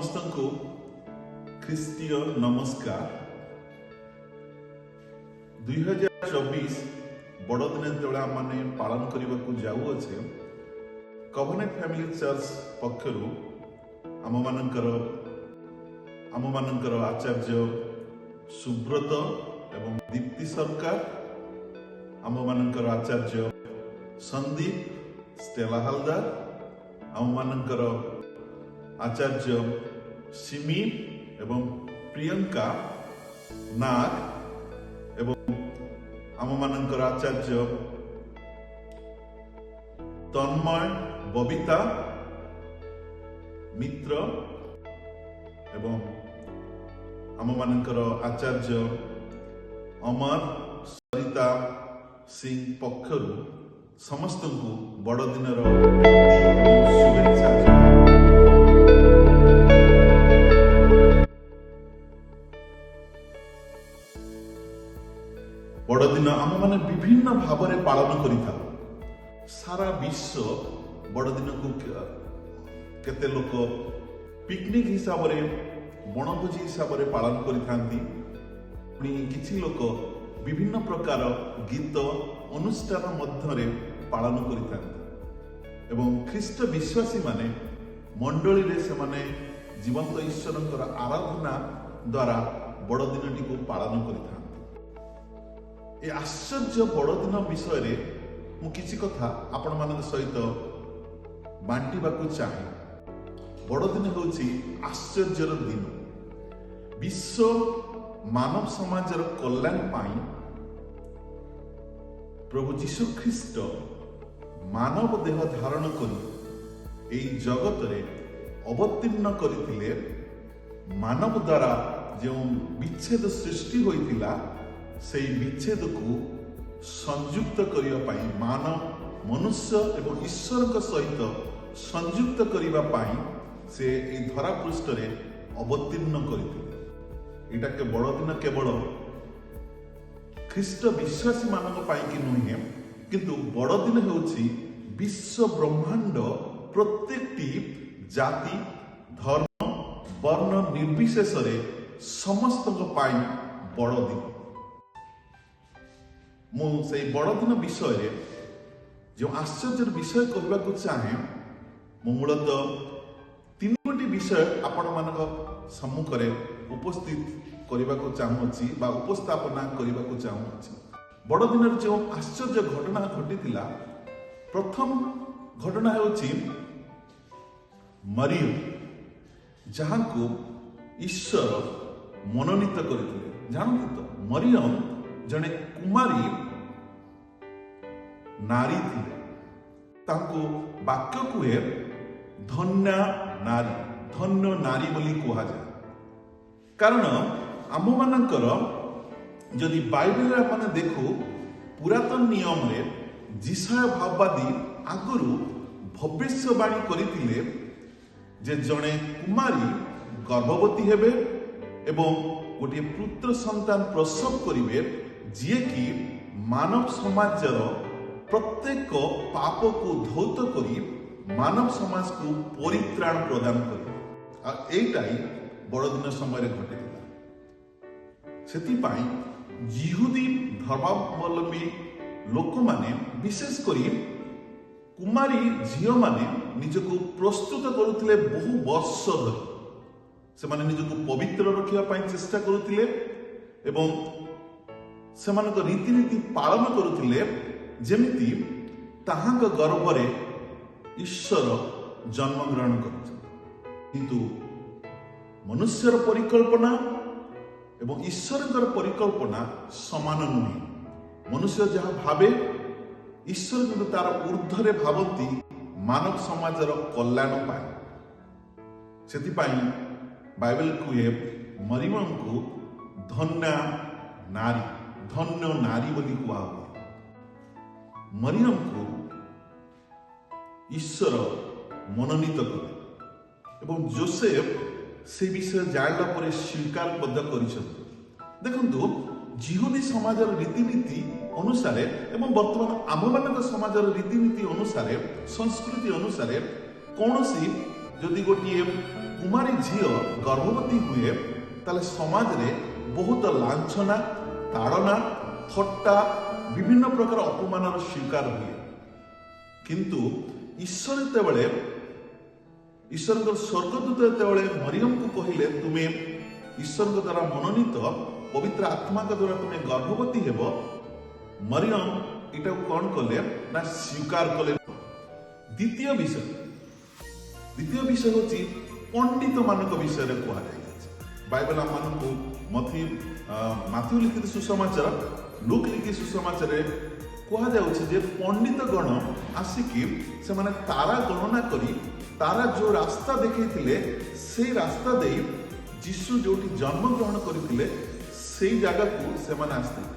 समस्त को ख्रीष्टीय नमस्कार। 2024 बड़दिन जो आम पालन करने को जाऊे कवनेंट फैमिली चर्च पक्षर आम मानकर आचार्य सुब्रत एवं दीप्ति सरकार, आम मानकर आचार्य संदीप स्टेला हालदार, आम मानकर आचार्य सिमी एवं प्रियंका नाग एवं आम मानकर आचार्य तन्मय बबिता मित्र एवं आम मानकर आचार्य अमर सरिता सिंह पक्षर समस्त को बड़दिन शुभेच्छा। बड़दिन आम माने विभिन्न भाव में पालन करिथा। सारा विश्व बड़दिन को केते लोक पिकनिक हिसाब से बनभोजी हिसाब से पालन करिथांती। किछि लोक विभिन्न प्रकार गीत अनुष्ठान मध्य पालन करिथांती एवं ख्रीष्ट विश्वासी माने मंडली रे से माने जीवंत ईश्वरंकर आराधना द्वारा बड़दिन टी को पालन करिथांती। ए आश्चर्य बड़दिन विषय मु किछि कथा आपण मान सहित बांटिबाकू चाहे। बड़दिन होछि आश्चर्यर दिन। विश्व मानव समाजर कल्याण पाई प्रभु जीशु ख्रीष्ट मानव देह धारण करी एई जगत रे अवतीर्ण करथिले। मानव द्वारा जो विच्छेद सृष्टि होइतिला सेई विच्छेद को संयुक्त करिया पाई मानव मनुष्य एवं ईश्वर सहित संयुक्त करिबा पाई से ए धरा पृष्ठ रे अवतीर्ण करथिले। एटा के बड़दिन केवल ख्रीष्ट विश्वासी मानक पाई कि नुहे, किंतु बड़दिन हेउछि विश्व ब्रह्मांड प्रत्येकटी जाति धर्म वर्ण निर्विशेष रे समस्त पाई बड़दिन। मु से बड़दिन विषय जो आश्चर्य विषय कहवा चाहे मु मूलतः तीन विषय आपण मान सम्मुख उपस्थित करने को चाहूँगी बा उपस्थापना करने को चाहूँगी। बड़दिन जो आश्चर्य घटना घटी प्रथम घटना होछि मरियम जहाँ को ईश्वर मनोनीत करथिले। जानते तो मरियम जने कुमारी नारी थिले। तांको वाक्य कुहे धन्य नारी, धन्य नारी बोली कहा जाए। कारण आम मानकर जदि बाइबल माने देखो पुरातन नियम रे जिसाय भाववादी आगरू भविष्यवाणी करथिले जे जने कुमारी गर्भवती हेबे एवं गोटे पुत्र संतान प्रसव करिवे जे कि मानव समाजर प्रत्येक पाप को धौत करी मानव समाज को परित्राण प्रदान करे। एटा ही बड़दिन समय घटे। सेतिपाई यहूदी धर्मावलंबी लोक माने विशेष करी कुमारी झियो माने निजको प्रस्तुत करुथिले। बहु वर्ष धरि से माने निजको पवित्र रखिया पाई चेष्टा करुथिले एवं सेमानक रीतिनीति पालन करुथिले जेमिति ताहांक गर्भरे ईश्वर जन्म ग्रहण करथिले। किंतु मनुष्यर परिकल्पना एवं ईश्वर परिकल्पना समान नुहे। मनुष्य जहाँ भावे ईश्वर किंतु तार ऊर्ध्वरे भावती मानव समाजर कल्याण पाए। सेतिपाई बाइबल कहे मरियम को धन्य नारी, धन्य नारी बोली कहा। मरियम को ईश्वर मनोनीत कले एवं जोसेफ से विषय जानला पर स्वीकार करिसथि। देखंतु जिहुदी समाजर रीतिनीति अनुसार एवं वर्तमान आम समाजर रीतिनीति अनुसार संस्कृति अनुसार कौन सी जदि गोटे କୁମାରୀ ଝିଅ ଗର୍ଭବତୀ ହୁଏ ତାହେଲେ ସମାଜରେ ବହୁତ ଲାଞ୍ଛନା, ତାଡ଼ନା, ଥଟ୍ଟା, ବିଭିନ୍ନ ପ୍ରକାର ଅପମାନର ଶିକାର ହୁଏ। କିନ୍ତୁ ଈଶ୍ୱରଙ୍କର ସ୍ୱର୍ଗଦୂତ ଯେତେବେଳେ ମରିୟମକୁ କହିଲେ ତୁମେ ଈଶ୍ୱରଙ୍କ ଦ୍ୱାରା ମନୋନୀତ, ପବିତ୍ର ଆତ୍ମାଙ୍କ ଦ୍ୱାରା ତୁମେ ଗର୍ଭବତୀ ହେବ, ମରିୟମ ଏଟାକୁ କଣ କଲେ ନା ସ୍ୱୀକାର କଲେ। ଦ୍ୱିତୀୟ ବିଷୟ ହଉଛି ପଣ୍ଡିତ ମାନଙ୍କ ବିଷୟରେ କୁହାଯାଇଛି। ବାଇବେଲ ଆମମାନଙ୍କୁ ମାଥ୍ୟୁ ଲିଖିତ ସୁସମାଚାର, ଲୁକ୍ ଲିଖିତ ସୁସମାଚାରରେ କୁହାଯାଉଛି ଯେ ପଣ୍ଡିତ ଗଣ ଆସିକି ସେମାନେ ତାରା ଗଣନା କରି ତାରା ଯୋଉ ରାସ୍ତା ଦେଖେଇଥିଲେ ସେଇ ରାସ୍ତା ଦେଇ ଯୀଶୁ ଯୋଉଠି ଜନ୍ମ ଗ୍ରହଣ କରିଥିଲେ ସେଇ ଜାଗାକୁ ସେମାନେ ଆସିଥିଲେ।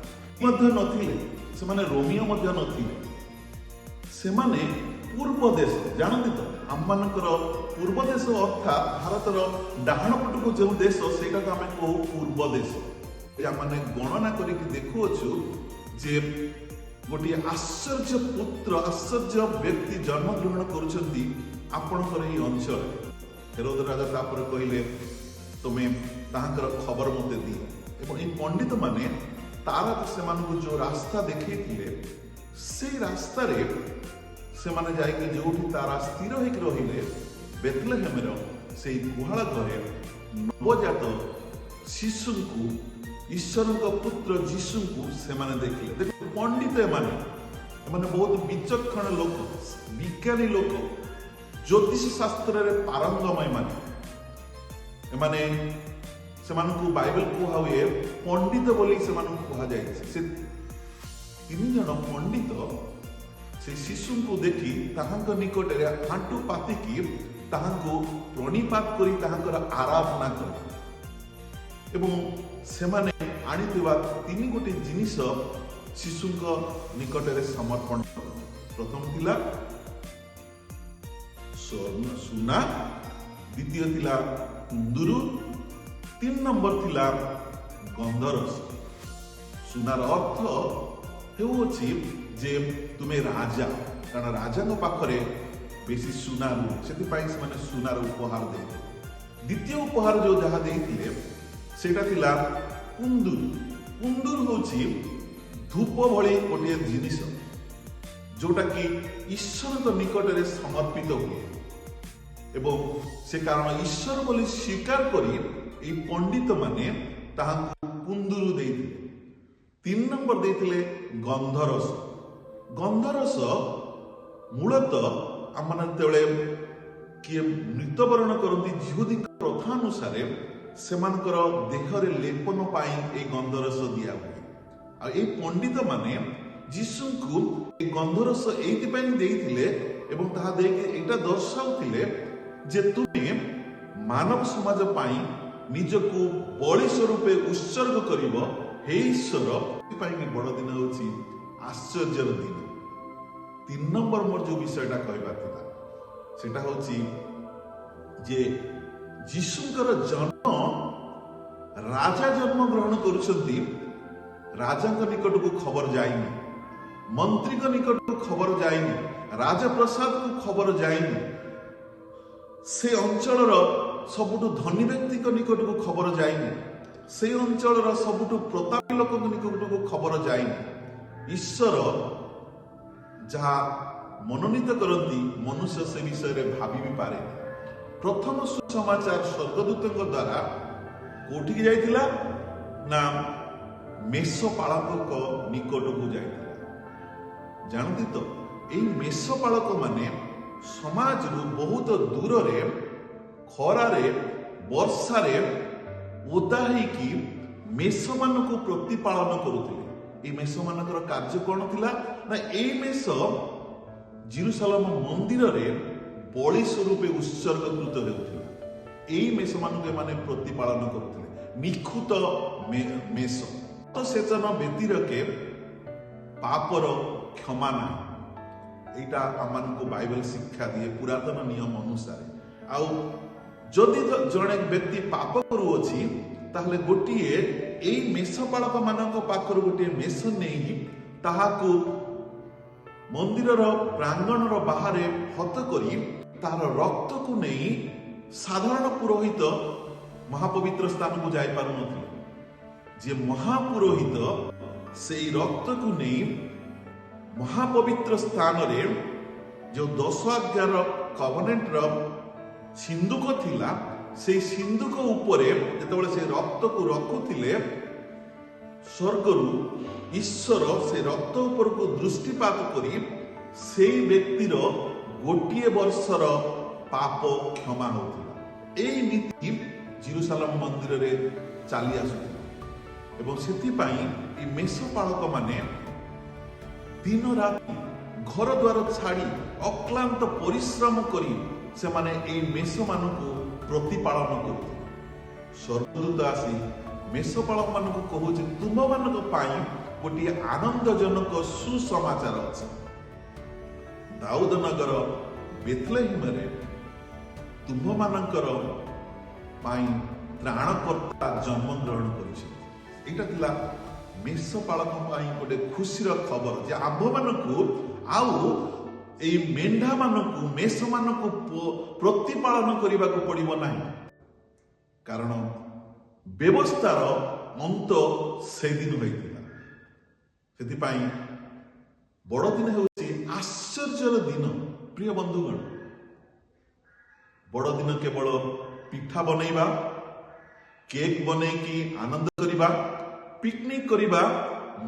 ମଧ୍ୟ ନଥିଲେ, ସେମାନେ ରୋମିଓ ମଧ୍ୟ ନଥିଲେ, ସେମାନେ ପୂର୍ବ ଦେଶ, ଜାଣନ୍ତି ତ ଆମମାନଙ୍କର ପୂର୍ବ ଦେଶ ଅର୍ଥାତ୍ ଭାରତର ଡାହାଣ ପଟକୁ ଯେଉଁ ଦେଶ ସେଇଟାକୁ ଆମେ କହୁ ପୂର୍ବ ଦେଶ। ଆମେ ଗଣନା କରିକି ଦେଖୁଅଛୁ ଯେ ଗୋଟିଏ ଆଶ୍ଚର୍ଯ୍ୟ ପୁତ୍ର, ଆଶ୍ଚର୍ଯ୍ୟ ବ୍ୟକ୍ତି ଜନ୍ମଗ୍ରହଣ କରୁଛନ୍ତି ଆପଣଙ୍କର ଏହି ଅଞ୍ଚଳରେ। ହେରୋଦ ରାଜା ତାପରେ କହିଲେ ତୁମେ ତାହାଙ୍କର ଖବର ମୋତେ ଦିଅ। ଏବଂ ଏହି ପଣ୍ଡିତ ମାନେ ତାରା ସେମାନଙ୍କୁ ଯୋଉ ରାସ୍ତା ଦେଖେଇଥିଲେ ସେଇ ରାସ୍ତାରେ ସେମାନେ ଯାଇକି ଯୋଉଠି ତାରା ସ୍ଥିର ହେଇକି ରହିଲେ, ବେଥଲେହେମର ସେଇ ଗୁହାଳ ଘରେ ନବଜାତ ଶିଶୁଙ୍କୁ, ଈଶ୍ୱରଙ୍କ ପୁତ୍ର ଯୀଶୁଙ୍କୁ ସେମାନେ ଦେଖିଲେ। ପଣ୍ଡିତ ଏମାନେ ବହୁତ ବିଚକ୍ଷଣ ଲୋକ, ବିଜ୍ଞାନୀ ଲୋକ, ଜ୍ୟୋତିଷ ଶାସ୍ତ୍ରରେ ପାରଙ୍ଗମ ଏମାନେ ସେମାନଙ୍କୁ ବାଇବେଲ କୁହା ହୁଏ ପଣ୍ଡିତ ବୋଲି ସେମାନଙ୍କୁ କୁହାଯାଇଛି। ସେ 3 ଜଣ ପଣ୍ଡିତ ସେ ଶିଶୁଙ୍କୁ ଦେଖି ତାହାଙ୍କ ନିକଟରେ ଆଣ୍ଠୁ ପାତିକି ତାହାଙ୍କୁ ପ୍ରଣିପାତ କରି ତାହାଙ୍କର ଆରାଧନା କଲେ ଏବଂ ସେମାନେ ଆଣିଥିବା 3 ଗୋଟି ଜିନିଷ ଶିଶୁଙ୍କ ନିକଟରେ ସମର୍ପଣ କଲେ। ପ୍ରଥମ ଥିଲା ସୁନା, ଦ୍ୱିତୀୟ ଥିଲା କୁନ୍ଦୁରୁ, 3 ନମ୍ବର ଥିଲା ଗନ୍ଧରସ। ସୁନାର ଅର୍ଥ ହେଉଅଛି ଯେ ତୁମେ ରାଜା, କାରଣ ରାଜାଙ୍କ ପାଖରେ ବେଶୀ ସୁନା ରୁହେ, ସେଥିପାଇଁ ସେମାନେ ସୁନାର ଉପହାର ଦେଇଥିଲେ। ଦ୍ୱିତୀୟ ଉପହାର ଯୋଉ ଯାହା ଦେଇଥିଲେ ସେଇଟା ଥିଲା କୁନ୍ଦୁରୁ। କୁନ୍ଦୁରୁ ହେଉଛି ଧୂପ ଭଳି ଗୋଟିଏ ଜିନିଷ ଯୋଉଟା କି ଈଶ୍ୱରଙ୍କ ନିକଟରେ ସମର୍ପିତ ହୁଏ ଏବଂ ସେ କାରଣ ଈଶ୍ୱର ବୋଲି ସ୍ୱୀକାର କରି ଏହି ପଣ୍ଡିତ ମାନେ ତାହାଙ୍କୁ କୁନ୍ଦୁରୁ ଦେଇଥିଲେ। 3 ନମ୍ବର ଦେଇଥିଲେ ଗନ୍ଧରସ। ଗନ୍ଧରସ ମୂଳତଃ ଆମମାନେ ଯେତେବେଳେ କିଏ ମୃତ୍ୟୁବରଣ କରନ୍ତି, ଯିହୁଦୀଙ୍କ ପ୍ରଥା ଅନୁସାରେ ସେମାନଙ୍କର ଦେହରେ ଲେପନ ପାଇଁ ଏହି ଗନ୍ଧରସ ଦିଆ ହୁଏ। ଆଉ ଏହି ପଣ୍ଡିତ ମାନେ ଯୀଶୁଙ୍କୁ ଏହି ଗନ୍ଧରସ ଏଇଥିପାଇଁ ଦେଇଥିଲେ ଏବଂ ତାହା ଦେଇକି ଏଇଟା ଦର୍ଶାଉଥିଲେ ଯେ ତୁମେ ମାନବ ସମାଜ ପାଇଁ ନିଜକୁ ବଳି ସ୍ୱରୂପେ ଉତ୍ସର୍ଗ କରିବ। ହେ ଈଶ୍ୱର, ଏଥିପାଇଁ ବଡ଼ଦିନ ହେଉଛି ଆଶ୍ଚର୍ଯ୍ୟର ଦିନ। 3 ନମ୍ବର ମୋର ଯୋଉ ବିଷୟଟା କହିବାର ଥିଲା ସେଟା ହଉଛି ଯେ ଯୀଶୁଙ୍କର ଜନ୍ମ, ରାଜା ଜନ୍ମ ଗ୍ରହଣ କରୁଛନ୍ତି, ରାଜାଙ୍କ ନିକଟକୁ ଖବର ଯାଇନି, ମନ୍ତ୍ରୀଙ୍କ ନିକଟକୁ ଖବର ଯାଇନି, ରାଜପ୍ରସାଦକୁ ଖବର ଯାଇନି, ସେ ଅଞ୍ଚଳର ସବୁଠୁ ଧନୀ ବ୍ୟକ୍ତିଙ୍କ ନିକଟକୁ ଖବର ଯାଇନି, ସେ ଅଞ୍ଚଳର ସବୁଠୁ ପ୍ରତାପୀ ଲୋକଙ୍କ ନିକଟକୁ ଖବର ଯାଇନି। ଈଶ୍ୱର ଯାହା ମନୋନୀତ କରନ୍ତି ମନୁଷ୍ୟ ସେ ବିଷୟରେ ଭାବି ବି ପାରେ। ପ୍ରଥମ ସୁସମାଚାର ସ୍ୱର୍ଗଦୂତଙ୍କ ଦ୍ୱାରା କୋଉଠିକି ଯାଇଥିଲା ନା ମେଷପାଳକଙ୍କ ନିକଟକୁ ଯାଇଥିଲା। ଜାଣନ୍ତି ତ ଏଇ ମେଷପାଳକ ମାନେ ସମାଜରୁ ବହୁତ ଦୂରରେ ଖରାରେ ବର୍ଷାରେ ଓଦା ହେଇକି ମେଷମାନଙ୍କୁ ପ୍ରତିପାଳନ କରୁଥିଲେ। এই ମେଷମାନଙ୍କର କାର୍ଯ୍ୟ କଣ ଥିଲା ନା ଏଇ ମେଷ ଜେରୁସାଲେମ ମନ୍ଦିରରେ ବଳି ସ୍ୱରୂପେ ଉତ୍ସର୍ଗୀକୃତ ହେଉଥିଲା। ଏଇ ମେଷମାନଙ୍କୁ ଏମାନେ ପ୍ରତିପାଳନ କରୁଥିଲେ। ନିଖୁତ ମେଷ ସେଚନ ବ୍ୟତିରେକେ ପାପର କ୍ଷମା ନାହିଁ, এইটা ଆମମାନଙ୍କୁ ବାଇବେଲ ଶିକ୍ଷା ଦିଏ ପୁରାତନ ନିୟମ ଅନୁସାରେ। ଆଉ ଯଦି ଜଣେ ବ୍ୟକ୍ତି ପାପ କରୁଅଛି ତାହେଲେ ଗୋଟିଏ ଏଇ ମେଷପାଳକ ମାନଙ୍କ ପାଖରୁ ଗୋଟିଏ ମେଷ ନେଇ ତାହାକୁ ମନ୍ଦିରର ପ୍ରାଙ୍ଗଣର ବାହାରେ ହତ କରି ତାହାର ରକ୍ତକୁ ନେଇ ସାଧାରଣ ପୁରୋହିତ ମହାପବିତ୍ର ସ୍ଥାନକୁ ଯାଇପାରୁନଥିଲେ। ଯିଏ ମହାପୁରୋହିତ ସେଇ ରକ୍ତକୁ ନେଇ ମହାପବିତ୍ର ସ୍ଥାନରେ ଯେଉଁ 10 ଆଜ୍ଞାର କଭନେଣ୍ଟର ସିନ୍ଦୁକ ଥିଲା, ସେଇ ସିନ୍ଦୁକ ଉପରେ ଯେତେବେଳେ ସେ ରକ୍ତକୁ ରଖୁଥିଲେ, ସ୍ୱର୍ଗରୁ ଈଶ୍ୱର ସେ ରକ୍ତ ଉପରକୁ ଦୃଷ୍ଟିପାତ କରି ସେଇ ବ୍ୟକ୍ତିର ଗୋଟିଏ ବର୍ଷର ପାପ କ୍ଷମା ହେଉଥିଲା। ଏଇ ନୀତି ଜେରୁସାଲେମ ମନ୍ଦିରରେ ଚାଲି ଆସୁଥିଲା ଏବଂ ସେଥିପାଇଁ এই ମେଷପାଳକ ମାନେ ଦିନ ରାତି ଘର ଦ୍ୱାର ଛାଡ଼ି ଅକ୍ଲାନ୍ତ ପରିଶ୍ରମ କରି ସେମାନେ ଏଇ ମେଷମାନଙ୍କୁ ପ୍ରତିପାଳନ କରୁଥିଲେ। ସ୍ୱର୍ଗଦୂତ ଆସି ମେଷପାଳକ ମାନଙ୍କୁ କହୁଛି, ତୁମମାନଙ୍କ ପାଇଁ ଗୋଟିଏ ଆନନ୍ଦଜନକ ସୁସମାଚାର ଅଛି। ଦାଉଦ ନଗର ବେଥଲେହେମରେ ତୁମମାନଙ୍କର ପାଇଁ ତ୍ରାଣକର୍ତ୍ତା ଜନ୍ମଗ୍ରହଣ କରିଛନ୍ତି। ଏଇଟା ଥିଲା ମେଷପାଳକ ପାଇଁ ଗୋଟେ ଖୁସିର ଖବର ଯେ ଆମ୍ଭମାନଙ୍କୁ ଆଉ ଏଇ ମେଣ୍ଢାମାନଙ୍କୁ ମେଷମାନଙ୍କୁ ପ୍ରତିପାଳନ କରିବାକୁ ପଡ଼ିବ ନାହିଁ, କାରଣ ବ୍ୟବସ୍ଥାର ଅନ୍ତ ସେଦିନ ହୋଇଥିଲା। ସେଥିପାଇଁ ବଡ଼ଦିନ ହେଉଛି ଆଶ୍ଚର୍ଯ୍ୟର ଦିନ। ପ୍ରିୟ ବନ୍ଧୁଗଣ, ବଡ଼ଦିନ କେବଳ ପିଠା ବନେଇବା, କେକ୍ ବନେଇକି ଆନନ୍ଦ କରିବା, ପିକନିକ୍ କରିବା,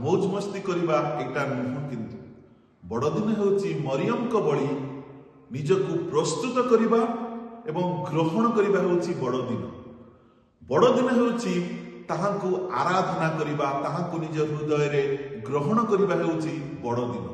ମୌଜ ମସ୍ତି କରିବା ଏଇଟା ନୁହଁ। କିନ୍ତୁ ବଡ଼ଦିନ ହେଉଛି ମରିୟମଙ୍କ ଭଳି ନିଜକୁ ପ୍ରସ୍ତୁତ କରିବା ଏବଂ ଗ୍ରହଣ କରିବା ହେଉଛି ବଡ଼ଦିନ। ବଡ଼ଦିନ ହେଉଛି ତାହାଙ୍କୁ ଆରାଧନା କରିବା, ତାହାଙ୍କୁ ନିଜ ହୃଦୟରେ ଗ୍ରହଣ କରିବା ହେଉଛି ବଡ଼ଦିନ।